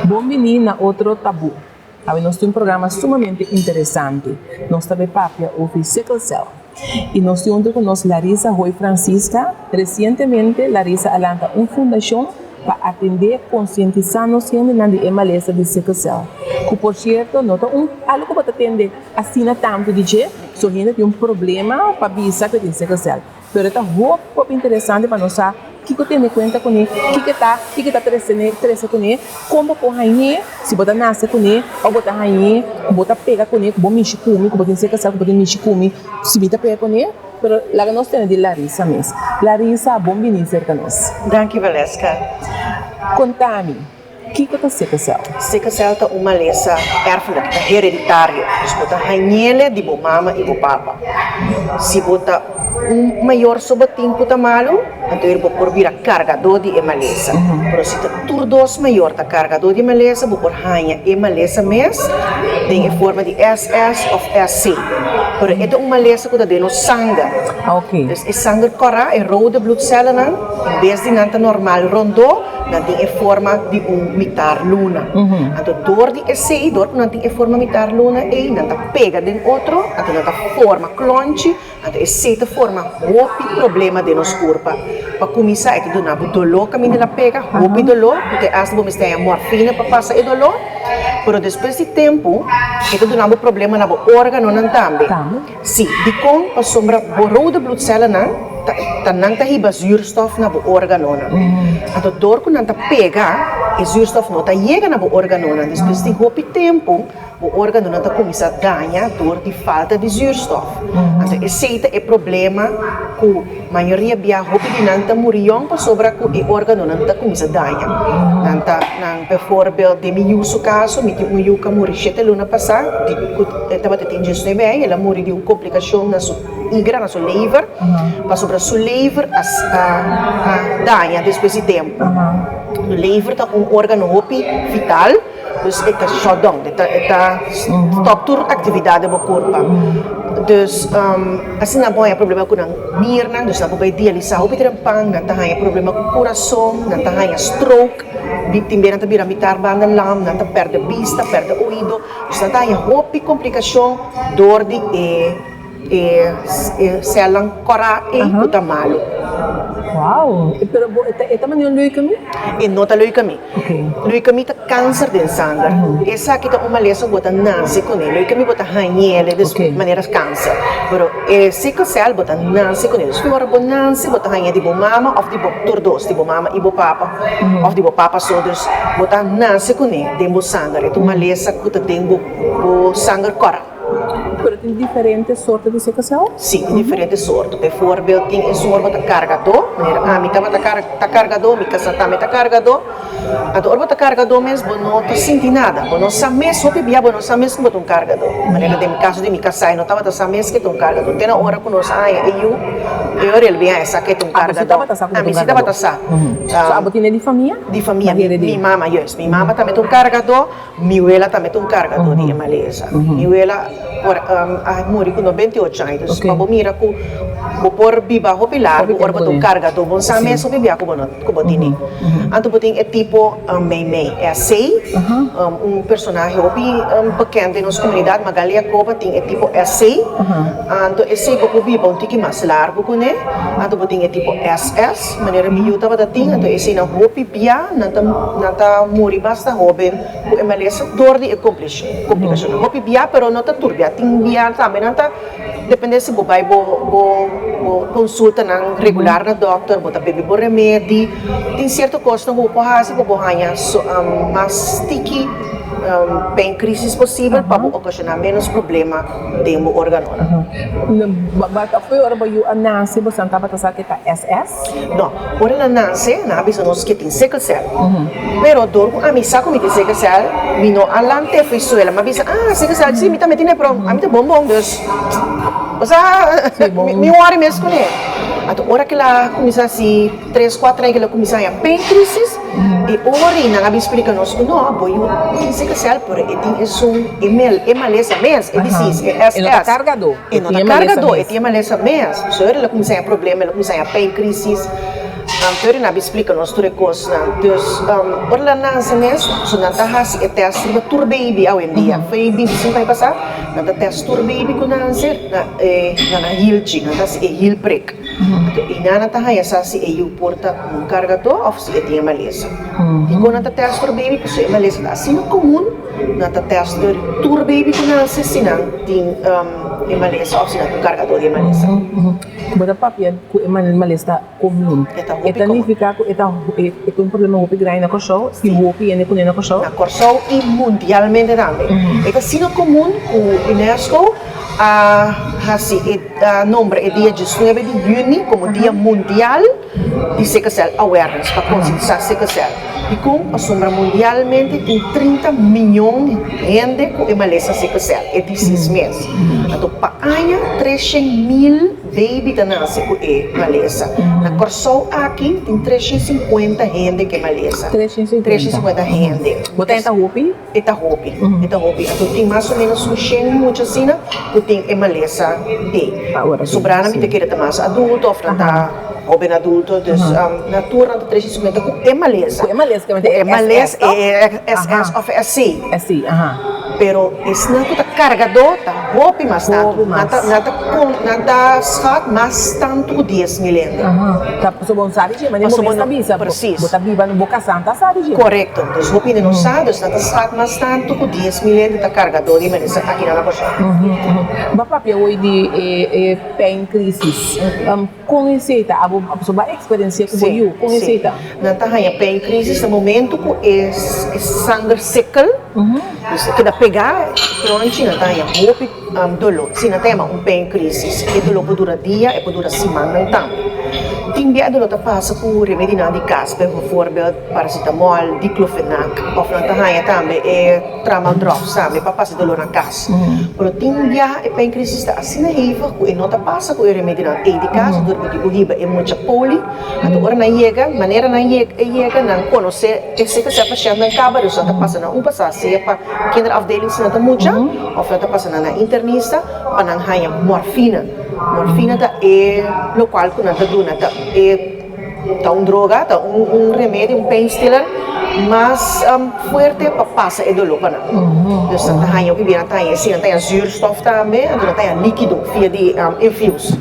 Bom-vindo a outro tabu. Nós temos um programa sumamente interessante. Nós também papia sobre sickle cell. E nós temos conosco Larissa Roy Francisca. Recentemente, Larissa lançou uma fundação para atender conscientizando sempre na emaleza de sickle cell. Que, por certo, nota algo que atende assim tanto de que só gente tem um problema para bisa que tem sickle cell. Mas é muito interessante para nós saber o que tem em conta com ele, o que está crescendo com ele, como com ele, se você nasce com ele, ou você ele, você pega com ele, que você mexe com ele, que você sickle cell, que você mexe com ele, se você pega com ele. Mas lá nós temos de Larissa mesmo. Larissa, bom-vindo cerca de nós. Danke, Valeska. Conta-me, o que é sickle cell? Sickle cell é uma doença erfelijk, hereditária. Você tem de sua mama e do papa. Se você maior sobre tempo tá malo, então ele pode vir a carregador de emaleza. Mas se tu dos maior tá carregador de emaleza, você pode ganhar emaleza mês, tem forma de SS ou SC. Mas é uma emaleza que está no sangue. Ok. Então, o sangue corre, é rode bloedcellen, em vez de nanta normal rondou, dan tem forma de mitar luna. Então, door die SC, door não tem forma mitar luna, e não tá pega de outro, então não tá forma clonche, então SC tá forma outro problema de nos corpo. Para começar, é que do nabo dolor caminho da pega, outro dolor, porque as vamos ter morfina para passar o dolor, mas depois de tempo, é que do nabo problema na órgão não também. Sim, de com a sombra borrou de bloedcellen não não tá riba zuurstof na órgão. Então, door que não tá pega, e zuurstof não tá chega na órgão. Depois de pouco tempo, o órgão não tá começa a ganhar dor de falta de zuurstof. Então, esse é o problema que a maioria de roupa de não tá morrendo para sobra que o órgão não tá começa a ganhar. Não tá, por exemplo, de meu caso, me tive yuca morrer 7 luna passada, estava tendo gestão bem, ela morreu de uma complicação na sua igra, na sua liver, para sobre a sua liver a ganhar depois de tempo. O liver é um órgão vital, dus está shutdown, está stop toda atividade do corpo. Dus assim não é problema com a mirna, dus não pode dialisar o pitrampang, não tem problema com o coração, não tem stroke, também não tem mitar banda lam, não tem perde vista, perde ouvido, dus não tem roupa complicação, dor de célula cora e puta malo. Uau! Pero esta maneira leucemia? E não tá leucemia. Leucemia é câncer de sangue. Essa aqui é uma lesão que nasce com ele. Leucemia bota hanhele de maneira câncer. Mas sickle cell bota nasce com ele. Se for bom nasce bota hanhe de boa mama ou de boa tordos, de boa mama e boa papa, ou de boa papa sodos bota nasce com ele. De boa sangue. É uma lesão que tem boa sangue cora. Pero tem diferentes sortes de sickle cell? Sim, diferentes sortes. Por exemplo, tem um sorte que carregador, me está carregador, me casa também está carregador. A hora que está carregador mesmo, não está sentindo nada. Não sabe mesmo, não sabe mesmo que está um carregador. Maneira de caso de me casar, não estava sabe mesmo que está um carregador. Tem a hora que nós eu ele vem essa que está um carregador. A minha estava a passar. A botina de família? De família, minha mama, yes. Minha mama também tem um carregador, minha ela também tem um carregador de emaleza. Minha ela morreu com 98 anos. Para mira com por biba hopilar, por botar carregador, bom sabe mesmo bebia com botini. Então botin é tipo mei é assim, personagem hopi pequeno na nossa comunidade, Magalia Coba tem é tipo assim. Então esse boco biba um tique mais largo com ele. Então botin é tipo SS, maneira miúda tava da tinha, então esse não hopi bia, não tá morrer basta hopi, o MLS dor de complicação. Hopi bia, pero não tá turbia, tem bia também não tá depende se você vai consulta regular na doctor, você bebe por remédio, tem certo custo que você pode ganhar mais sticky, bem crises possível para ocasionar menos problema dentro do órgão. Foi hora que eu nasci, você não estava pensando que está SS? Não, quando eu nasci, não havia nós que tem sickle cell. Pero dor, a mim sabe como tem sickle cell, me não alante fez ela, mas sickle cell, sim, me também tem problema, a mim tá bom, dus. Me worry mesmo com ele. A hora que ela começa assim, 3, 4 anos que ela começa a ter crises, E ori na gabi explica nos, no, boy, tem sickle cell, pero tem é maleza mês, é disease, é SS. E não tá cargador. E não tá cargador, é maleza mês. So ela começa a problema, ela começa a pain crisis. Teori na explica nos tudo coisa. Dus orla na mês, so na tá hasi é teste do tour baby ao em dia. Foi baby sim vai passar. Na tá teste tour baby com na ser na hilchi, na tá se heel prick. E na tá haya sasi é o porta cargador ou se é maleza. E quando tá teste tour baby com é maleza assim comum. Na tá teste tour baby com na se sinan tem é maleza ou se na cargador é maleza. Bota papel com é maleza comum. Eta significa que é um problema muito grande na cachorro, se o hopi é com na cachorro. Na cachorro e mundialmente também. É sino comum o UNESCO o nome é dia 19 de junho como Dia Mundial de Sickle Cell Awareness para conscientizar sickle cell. E como a sombra mundialmente tem 30 milhões de gente com maleza sickle cell, é 16 meses. Então, para ano 300.000 baby da nasce com maleza. Na Corsol aqui tem 350 gente que é maleza. 350 gente. Você está hopi? Está hopi. Então, tem mais ou menos um 100 muitas assim, que tem maleza de. Sobrana me te querer mais adulto, ou jovem adulto, dus na turma de 350 com maleza. É maleza, é maleza, é SS ou é C. É C, Pero is na ko ta cargador ta hopi mas tanto nada schat mas tanto 10 milenda. Tá so bom sabe gente, mas não sabe isso. Precis. Bota viva no boca santa sabe gente. Correcto. Dus hopi não sabe, nada schat mas tanto com 10 milenda ta cargador e mas aqui na coisa. Ba papel hoje de pain crisis. Com receita, a pessoa vai experiência com you, com receita. Na ta hanya pain crisis no momento ko é sangue sickle. Que da pegar, pronto, na tanya hopi dolor. Se na tema pain crisis, e dolor pode durar dia, e pode durar semana então. Tem dia dolor tá passa por remédio de casa, por exemplo, paracetamol, diclofenac, ou na tanya também é tramal drops, sabe, para passar dolor na casa. Pero tem dia e pain crisis tá assim na riva, e não tá passa com remédio de casa, dorme de riba é muita poli, então ora na chega, maneira na chega não conhecer esse que se faz na caba, só tá passando um passar se para kinderafdeling se nata mucha, of nata passando na internista, para não hanya morfina. Morfina tá é local que nata do nata é droga, tá remédio, painkiller, mas forte para passar é dolor para não. Então nata hanya o que viene tá se nata zuurstof também, nata hanya líquido via de infuse.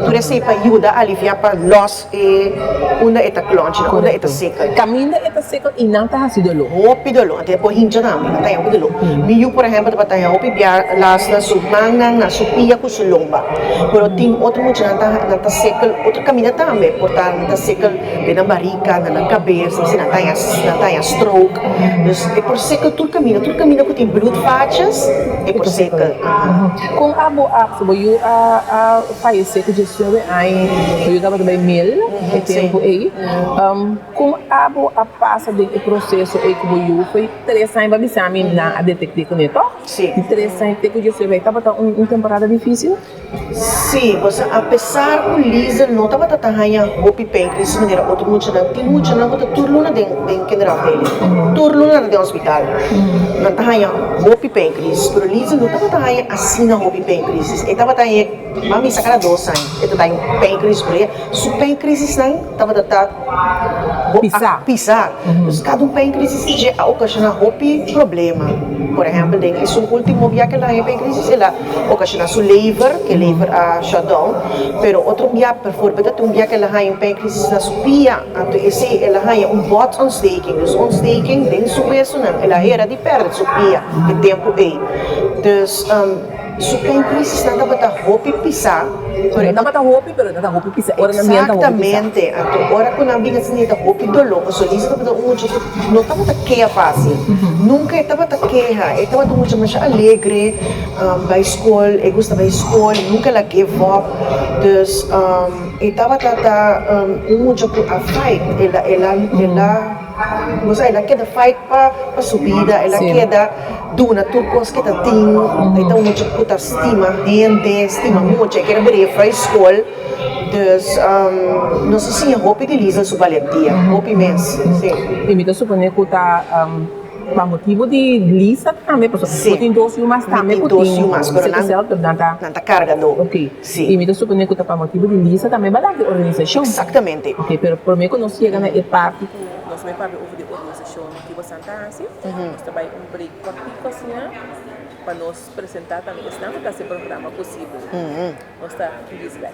Por isso para ajudar a aliviar para loss e uma eta clonche, uma eta seca. Caminha eta seca e não tá assim dolor. Hopi dolor, até por hinja também, nata hanya dolor. Miu por exemplo, para hanya hopi biar las na submanang na supia com sulomba. Pero tem outro muito nata seca, outro caminho também, portanto nata seca na barriga, na cabeça, se nata hanya stroke. Dus é por seca tudo caminho que tem blood faixas, é por seca. Com a you fallecer que Jesus aí, eu estava também mil, tempo aí. Com a passa do processo aí que eu foi 3 anos para me a detectar com ele, sim. 3 anos que Jesus estava temporada difícil. Sim, você apesar que o Lisa não estava tratando hopi pain crisis maneira outro muito não tem muito não que turluna den kinderafdeling turluna den hospital não tratando hopi pain crisis pero Lisa não estava tratando assim na hopi pain crisis estava tratando mami sacara 2 anos estava tratando pain crisis por aí su pain crisis não estava tratando pisar cada pain crisis já ocasiona hopi problema por exemplo tem isso último dia que ela pain crisis ela ocasiona su liver que liver a shutdown, pero outro dia, por exemplo, dia que ela tem pain crisis na supia, então esse ela tem bot on staking, dus on staking den subeso não, ela era de perto supia, de tempo aí, dus su pain crisis não dá para hopi pisar, pero não dá para hopi, pero não dá hopi pisar, ora não mienta hopi exatamente, então ora quando a amiga se neta hopi dolor, o solista para muito, não estava tá queia fácil, nunca estava tá queia, estava muito mais alegre, vai escola, eu gostava da escola, nunca ela gave up, dus estava tá muito a fight, ela quer fight para subida, ela quer duna turcos que tá tem, então muito puta estima, gente, estima muito, quer abrir para escola, Dus, nós assim, hopi de Lisa sua valentia, hopi mesmo, sim. E me supone que tá para motivo de Lisa também, porque Sim. tem 12 mas também Tem que 12 mas, tem pero não tá cargando. Ok. Sim. E me supone que tá para motivo de Lisa também vai dar de organização. Exatamente. Ok, pero por mim que nós chega na parte nós vai para o de organização que você está assim, nós também break para assim, para nós apresentar também esse nome desse programa possível. Nós está Lisbeth.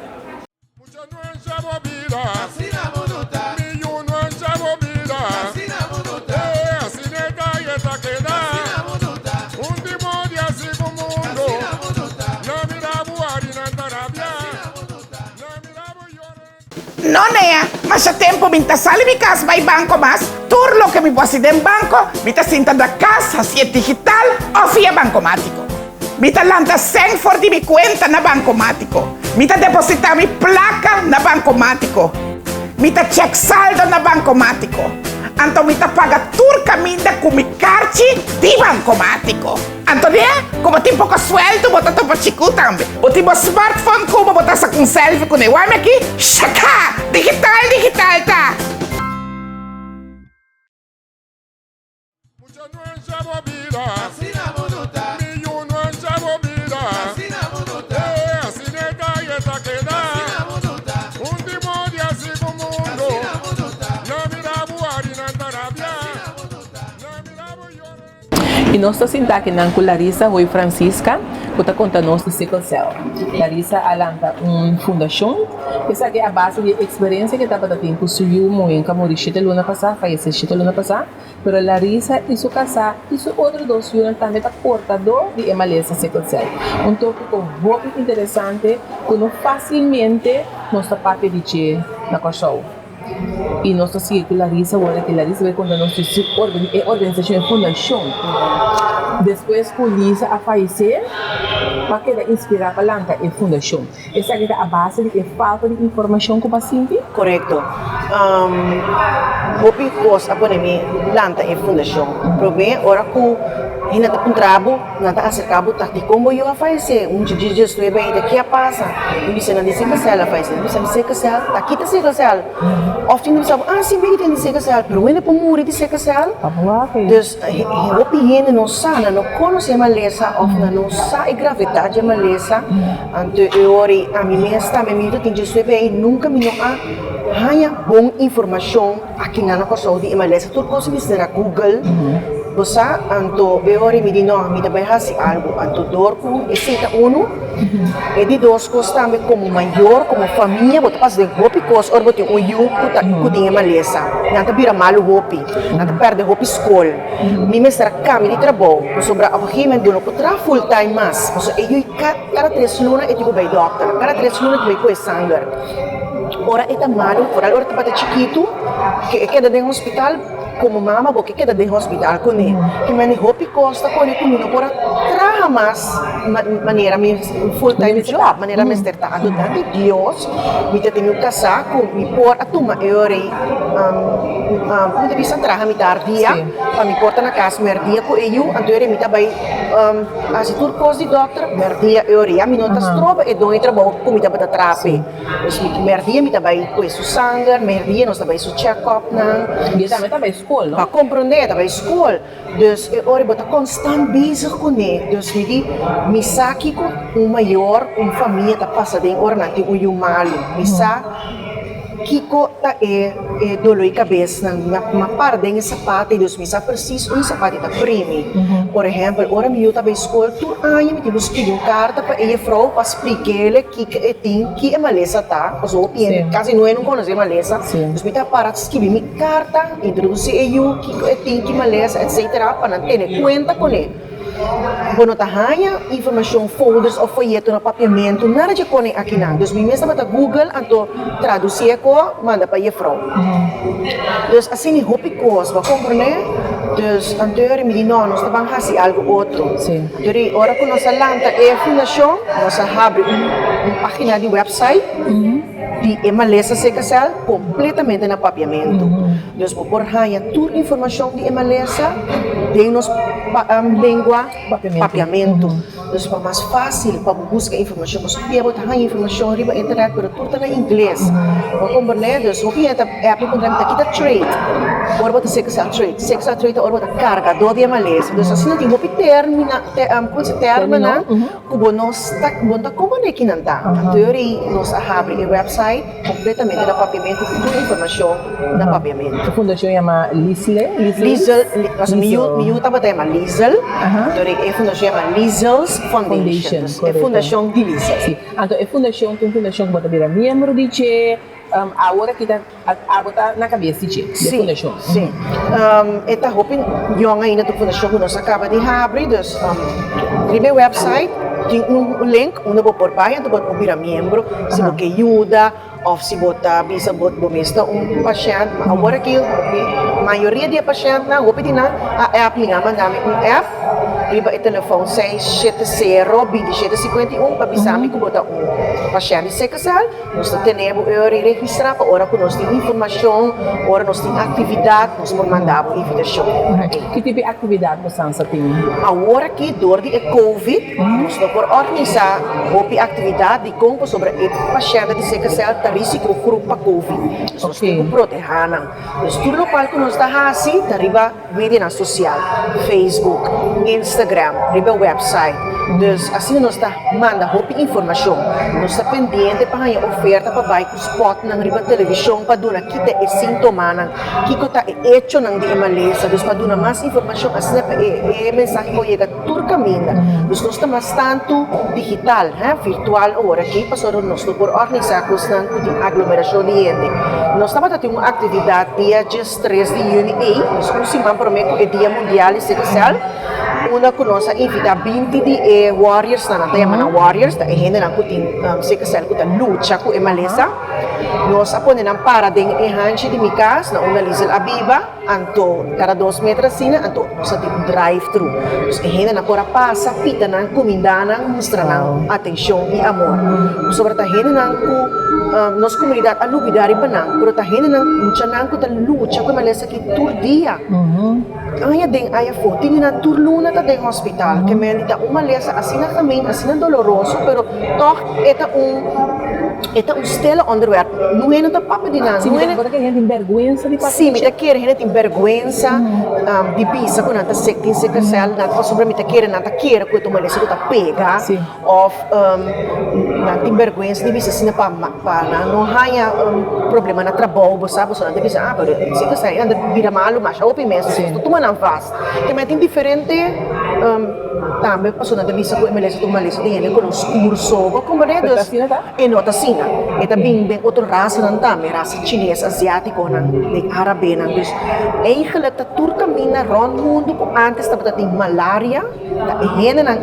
No, nea, mas a tempo minta sali mi casa vai banco mas turlo que mi posi den banco, mita sinta da casa si è digital o via bancomático. Mita lanta 100 for di mi cuenta na bancomático. Mita deposita mi placa na bancomático. Mita check saldo na bancomático. Anto mita paga turca minda con mi carci di bancomático. Antonia, como tem pouco sueldo, bota tu para chico também. O tipo smartphone, como botar essa com selfie com o wame aqui, chaca! Digital, tá? E nós estamos sentados aqui com Larissa Roy Francisca, que está contando nós de Sickle Cell. Larissa alanta uma fundação, que essa é a base de experiência que estava tendo, construiu muito, morreu 7 luna passada, faleceu 7 luna passada, mas Larissa e sua casa e seu outro 2 anos também está portador de MLS Sickle Cell. Tópico muito interessante, que não facilmente nós está parte de na show. E nós estamos com Larissa, agora que Larissa vai contar nossa organização e fundação. Depois que Larissa a falecer, para que inspirar para lançar a fundação. Essa é a base de falta de informação com o paciente? Correto. Hopi kos apa nemi lanta e fundação. Problema ora ku hina ta puntrabo, nata acercabo takti como eu a fazer. Dias tu bem daqui a passa. Ele se não disse que ela faz, ele se disse que ela tá aqui tá se que ela. Often ele sabe, sim bem tem disse que ela, pero ele por morrer disse que ela. Dus hopi hina não sana, não conhece a maleza, often não sabe a gravidade a maleza. Ante ori a mim mesma me mira tem dias tu bem nunca me não hanya bom informação aqui na nossa saúde e maleza tudo coisa viste na Google. Você anto beori me dino me também hasi algo anto dorco e seta uno e di dos cos também como maior como família bota pas de hopi cos or bota o yu kuta kutinha maleza nanta bira malu hopi nanta perde hopi school mi mestra kami di trabalho sobra a regime do no tra full time mas so e yu cada 3 luna e tipo bei doctor cada 3 luna tu vai sangue ora eta malu por ora tu bate chiquito que queda dentro hospital como mama porque queda dentro hospital com ele que mani hopi costa com ele comigo por traha mas maneira me full time job maneira me estar adotando Deus me tenho casar com me por a tuma eori como deve ser traha me dar dia para me porta na casa merdia com ele anterior me tabai assim tudo coisa de doctor merdia eori a minutas trova e doi trabalho com me tabai trape merdia me tabai com isso sangue merdia nós tabai su check up na e também school, não? Para compreender, para escola. Dus eu estou constante bezig com ele. Dus me saque com maior, família está passando em ornante o humano. Me Kiko ta dolor de cabeça na parte de sapato e dos misa preciso sapato ta primi. Por exemplo, ora me eu tava escola tu me tive escrever uma carta para a frau para explicar que tem que é maleza tá, os opiniões quase não conhece maleza. Dos me tá para escrever minha carta, introduzir eu que tem que maleza etc para não ter conta com ele. Quando tahanha informação folders ou folheto no papiamento nada de cone aqui não. Dus minha mesma Google anto traduzir ko manda para a frau. Dus assim hopi coisa, vai compreender? Dus anterior me disse nós estamos fazendo algo outro. Jadi ora que nós lanta a fundação, nós abre página de website de Emalesa Secasal completamente na papiamento. Dus por hanha toda informação de Emalesa de nos língua papiamento. Dus para mais fácil para buscar informação, mas dia botar a informação riba internet, pero tudo está em inglês. Vamos compreender, dus o que é app encontrar aqui da trade. Ora botar sexual trade, ora botar cargador de malês. Dus assim não tem o termina, como se termina, como nós tá como é que não tá. A teoria nós abre o website completamente da papiamento, toda a informação na papiamento. A fundação chama Liesel. Miu tá batendo Liesel. A fundação chama Liesel's Foundation. É a fundação de Liesel. Sim. Então, a fundação tem fundação que bota virar membro de che. Agora que tá na cabeça de che. Fundação. Sim. Esta hoping yung ainda do fundação que nós acaba de abrir, dus primeiro website tem link onde vou por baixo, onde vou virar membro, se você ajuda ou se você bisa bomesta paciente, agora que a maioria de pacientes na hope na a app ligama nami app riba o telefone 670-2751 para avisar que botar paciente sexual, nós temos registrar para hora que nós temos informação, hora nós temos atividade, nós vamos mandar invitação. Que tipo de atividade você tem? Agora que durante a Covid, nós vamos organizar uma atividade com sobre o paciente de sexual que risco grupo Covid. Nós temos que proteger. Nós tudo local que nós está assim, riba mídia social, Facebook, Instagram, riba website. Dus assim nós está manda roupa informação. Nós está pendente para a oferta para baixo spot na riba televisão para dar aqui é sintoma na que está hecho na de maleza. Dus para dar mais informação assim é mensagem que chega todo caminho. Dus nós está bastante digital, virtual agora aqui passou nós por organizar constante de aglomeração de gente. Nós estamos tendo uma atividade dia 3 de junho nós conseguimos prometer o Dia Mundial de Sexual. Una conosce invita 20 di warriors na tema na warriors da gente na kutin sexual kuta lucha ku emalesa nos apone na para den hanchi di mikas na una Liesel Abiba anto cada 2 metros sina anto sa di drive thru nos gente na pora passa pita na comindana mostra na atenção e amor sobre ta gente na ku nos comunidade alubidari panang pero ta gente na mucha na ku ta lucha ku emalesa ki tur dia aya den aya foto na turluna ta den hospital que me dita uma lesa assim na caminho assim doloroso pero toch eta stelle onderwerp não é nada papo de nada não é porque a gente tem vergonha de passar sim me quer a gente tem vergonha de bisa com nada sectin sexual nada sobre me quer nada quer que tu malesa que tá pega ou nada tem vergonha de bisa assim para não haya problema na trabalho você sabe você não bisa pero sexual anda vira malo mas o mesmo tu não faz também tem diferente também passou na bisa com malesa tu malesa tem ele com os cursos como redes e nota sina eta bem outra raça não também raça chinesa asiático não de árabe não dus eigenlijk dat tour caminha rond mundo antes estava tem malaria da hene não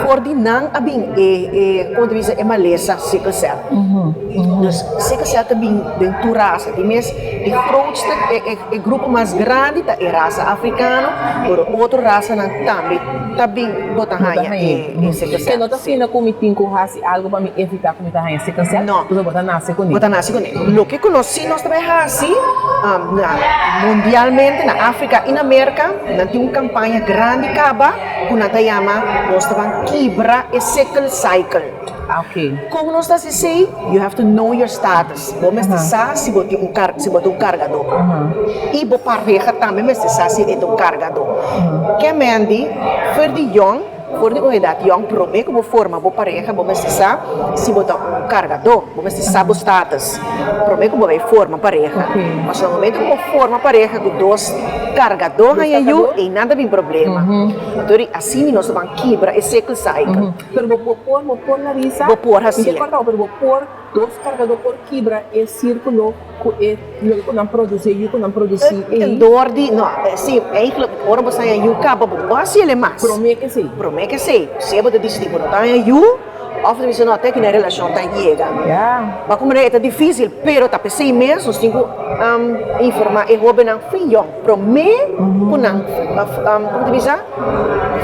for die nang abing quando diz é malesa sexual dus sexual também bem tour raça de mes de grootste grupo mais grande da raça africana por outra raça não também botar raia sexual que nota sina como tinco raça algo para me evitar como tá raia sexual não você botar nasce com ele lo que conheci nós também assim mundialmente na África e na América nós tem uma campanha grande acaba que nós chama nós estamos quebra e cycle. Como nós estamos dizendo, you have to know your status. Vamos estar se botar um cargador. E vou pareja também mas estar se é um cargador. Que mendi for the young for the idade young promete como forma vou pareja vamos estar se botar um cargador vamos estar o status promete como vai forma pareja mas no momento como forma pareja com 2 cargador aí e nada tem problema então assim nós vamos quebrar esse cycle pero vou pôr na risa vou pôr assim vou pôr 2 cargadores por quebra é círculo que não produzir door die nou sim eigenlijk horen we zijn you capable was ele mais promete que sim se é de decidir por tá you of de visão até que na relação tá chega mas como é difícil pero tá pensei mesmo nós temos informar e roubar não filho promete com não como te diz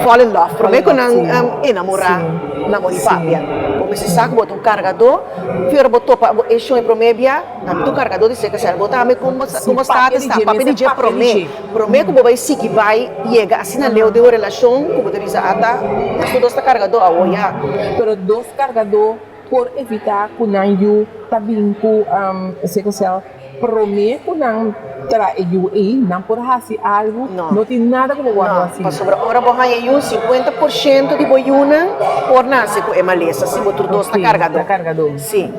fall in love promete com não enamorar namorar papia como se saca bota um carregador, vira botou para eixo em promébia, na carregador de seca cel bota me como status tá, papel de promé que vai se que vai chega assim na leu de relação que bota visa ata, mas dois carregador a olhar. Pero dos cargador por evitar que não também com seca cel promete que não terá não por fazer algo, não tem nada como guardar assim. Para sobre ora borra aí 50% de boiuna por nascer com emalesa, se botar dois carregador. Sim.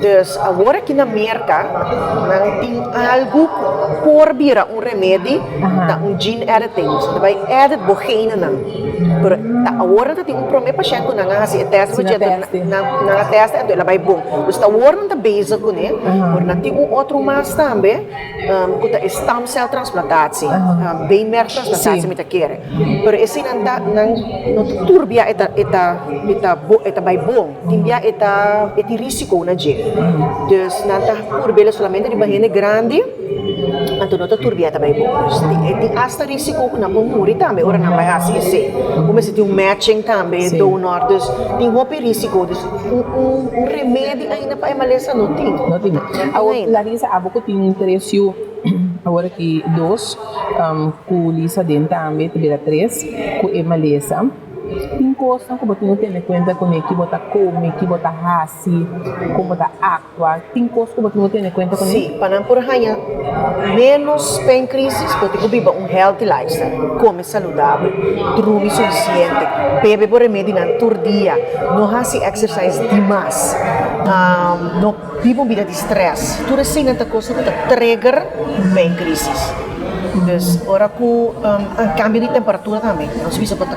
Dus agora aqui na merca não tem algo por vira remédio da gene editing, so vai edit bogene não. Pero agora tem promete paciente não assim teste na teste ela vai bom. Dus agora não tá basic com né, por não tem outro mais também, que stem cell transplantatie, beenmerg transplantatie met keren. Pero esse não turbia eta vai bom, timbia eta risiko na je. Dus nanta turbia solamente de barriga grande, então não turbia eta vai bom. Tem hasta risiko na pomuri também, ora não vai assim se. Como se tem matching também donor, dus tem risiko, dus remédio ainda para emalesa não tem. Não tem. Larissa, a boca tem interesse agora que dois, com Lisa dentro também, também três, com emalesa. Tem coisas que você não tem conta com que você come, que você raci, como você água. Tem coisas que você não tem conta com sim, para não por ranha menos pain crisis, você vive healthy lifestyle, come saudável, dorme suficiente, bebe por remédio na dia, não faz exercise demais, não vive uma vida de stress. Tudo assim nessa coisa que trigger pain crisis. Dus ora com cambio de temperatura também. Nós bisa botar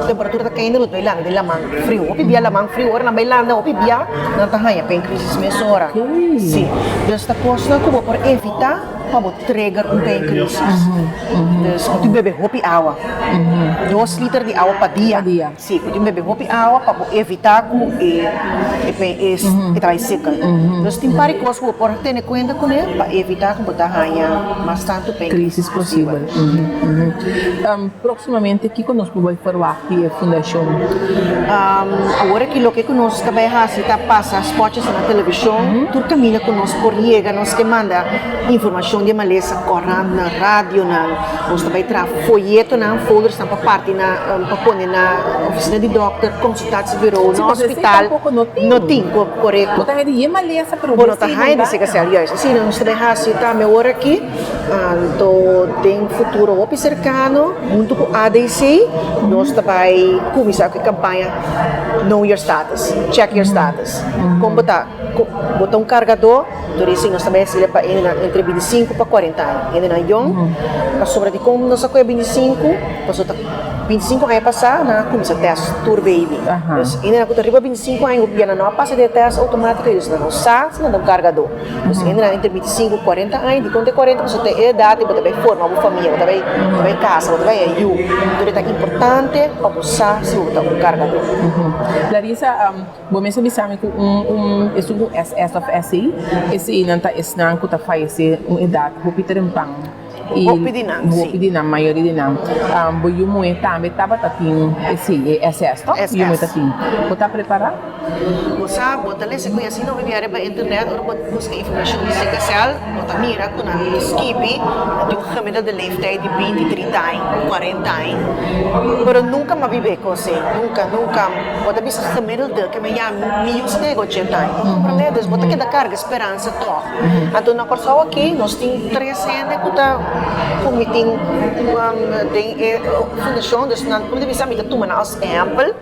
temperatura tá caindo do bailando de lamang frio. Opi bia lamang frio ora na bailando, opi bia na tahanha pain crisis meso ora. Sim. Dus esta coisa que por evitar para trigger pain crisis. Dus tu bebe hopi água. 2 litros de água para dia. Sim, tu bebe hopi água para evitar que vai seca. Dus tem pare coisas que por ter conta com ele para evitar que botar ranha bastante crisis possível. Proximamente, o que nós vamos falar aqui é a Fundação? Agora que o que nós também está passa spots na televisão, tudo caminha com nós por liga, nós que manda informação de maleza correndo na rádio, nós também traz folheto, folders para parte para pôr na oficina de doctor, consultação virou no hospital. Não tem, correto. Não tem de maleza, pero não está aí de se casar, sim, nós também está agora aqui. Então, tem futuro op cercano, junto com a ADC, nós também começamos a campanha Know Your Status, Check Your Status. Como botar carregador, por isso nós também se para entre 25 para 40 anos. Ainda não é young, mas sobre de como nós sacamos 25, passou 25 anos passar, na começa a teste tour baby. Então, ainda não arriba 25 anos, o piano não passa de teste automático, eles não sabem, não dão carregador. Então, ainda entre 25 e 40 anos, de quando é 40, você tem idade, você vai formar uma família, você vai casa, você vai ajuda. Então, é importante para você se botar carregador. Larissa, você sabe que estudo SFSI, esse não está que está fazendo uma idade, o Peter Pang. Hopi na maioria de não. Boiu muito também estava tatinho esse excesso. E muito tatinho. Você está preparado? Você bota ali se conhece não viajar para internet ou busca informação de secasal, bota mira com a skip de um caminho de leeftijd de 20, 30 anos, 40 anos. Pero nunca me vive com você, nunca. Bota bisa caminho de que me chama milhões de 80 anos. Compreende? Bota que da carga esperança to. Então na pessoa aqui nós tem 3 anos que tá meeting tem fundação dus na ponto de vista me toma na exemplo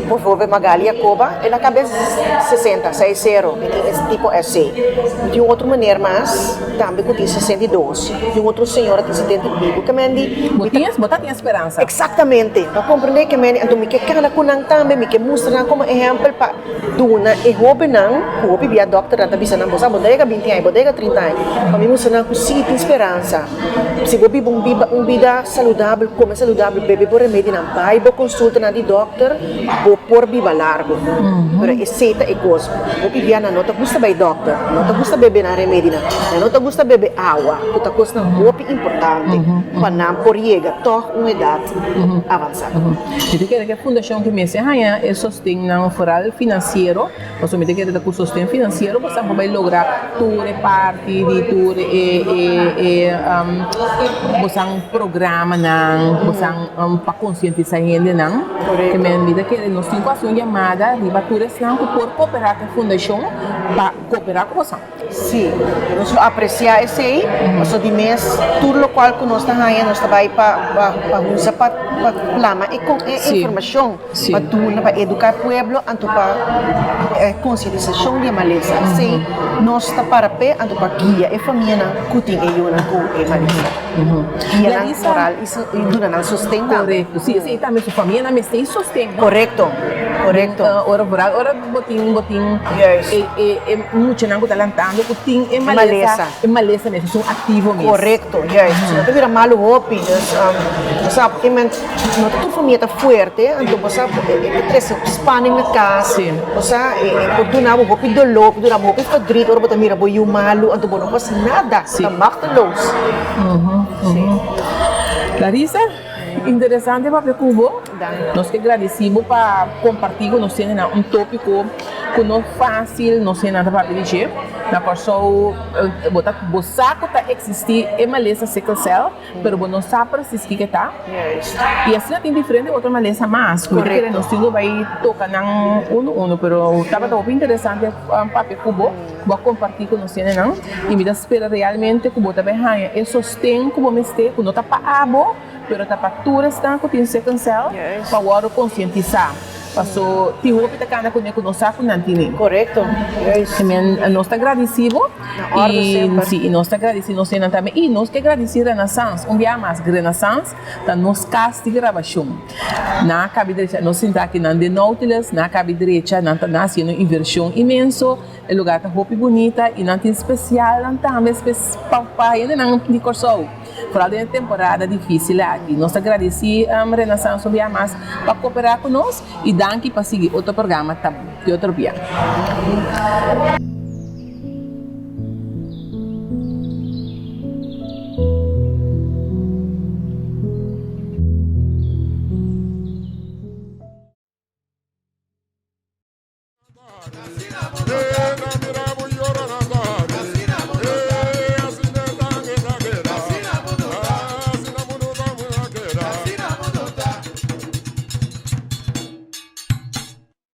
por favor Magali Jacoba ela cabeça 60 60 esse tipo assim de outra maneira mas também com 62 de outro senhora tem 75 que mendi botar tem esperança exatamente para compreender que mendi então me que cada kunang também me que mostra como exemplo para duna e hobby não hobby via doctor na bisa na bosa bodega 20 anos bodega 30 anos para me mostrar que sim tem esperança se você vive uma vida saudável, come saudável, bebe por remédio, não vai para consulta na de doctor, por viva largo. Pero aceita e coisa. Hopi viana não te gusta bei doctor, não te gusta beber na remédio, não te gusta beber água. Tu te coisa hopi importante. Para não por chega toch uma idade avançada. Eu quero que a fundação que me enseja é sustém não foral financeiro, mas me quero que o sustém financeiro você vai lograr ture parte de ture você programa não, você para conscientizar gente não. Que me vida que nós temos uma chamada de batures não por cooperar com a fundação para cooperar com você. Sim, nós apreciar esse aí, mas de mês tudo o qual que nós estamos aí, nós vai para usar para lama e com informação para tudo para educar o povo, anto para conscientização de maleza. Sim, nós está para pé, anto para guia e família que tem eu na com e maleza. E a moral isso dura não sustenta. Correto, sim, também sua família não me tem sustenta. Correto. Ora botin muito não está lantando que tem é maleza mesmo, são ativo mesmo. Correto, se não te vira malo hopi, sabe, que não tu família tá forte, então você três spanning na casa, você tu não hopi dolor, tu não hopi fadrito, ora botar mira boiu malo, então não passa nada, tá machteloos. Larissa, interessante para Cubo. Nós que agradecemos para compartilhar com nós um tópico que não é fácil, não sei nada para dizer. Na pessoa, você está existir é maleza sickle cell, mas você não sabe se que está. E assim tem diferente outra maleza mais. Correto. Nós temos vai tocar não mas estava muito interessante para Cubo. Vou compartilhar com nós não. E me espera realmente que você vai ganhar e sustém que você esteja, que não está para abo, mas está para tudo está que tem sickle cell, para agora conscientizar. Passou, te roupa da cana com o nosso saco não tinha. Correto. Nós está agradecido e nós está agradecido nós também e nós que agradecer a Renaissance, dia mais Renaissance, da nos casa de gravação. Na cabe direita, nós sentamos aqui na de Nautilus, na cabe direita, nós está fazendo inversão imenso, o lugar está roupa bonita e não tem especial, não também para ainda não de corso. Por além da temporada difícil aqui, nós agradecemos a Renaissance dia mais para cooperar conosco e danke para seguir outro programa de outro dia.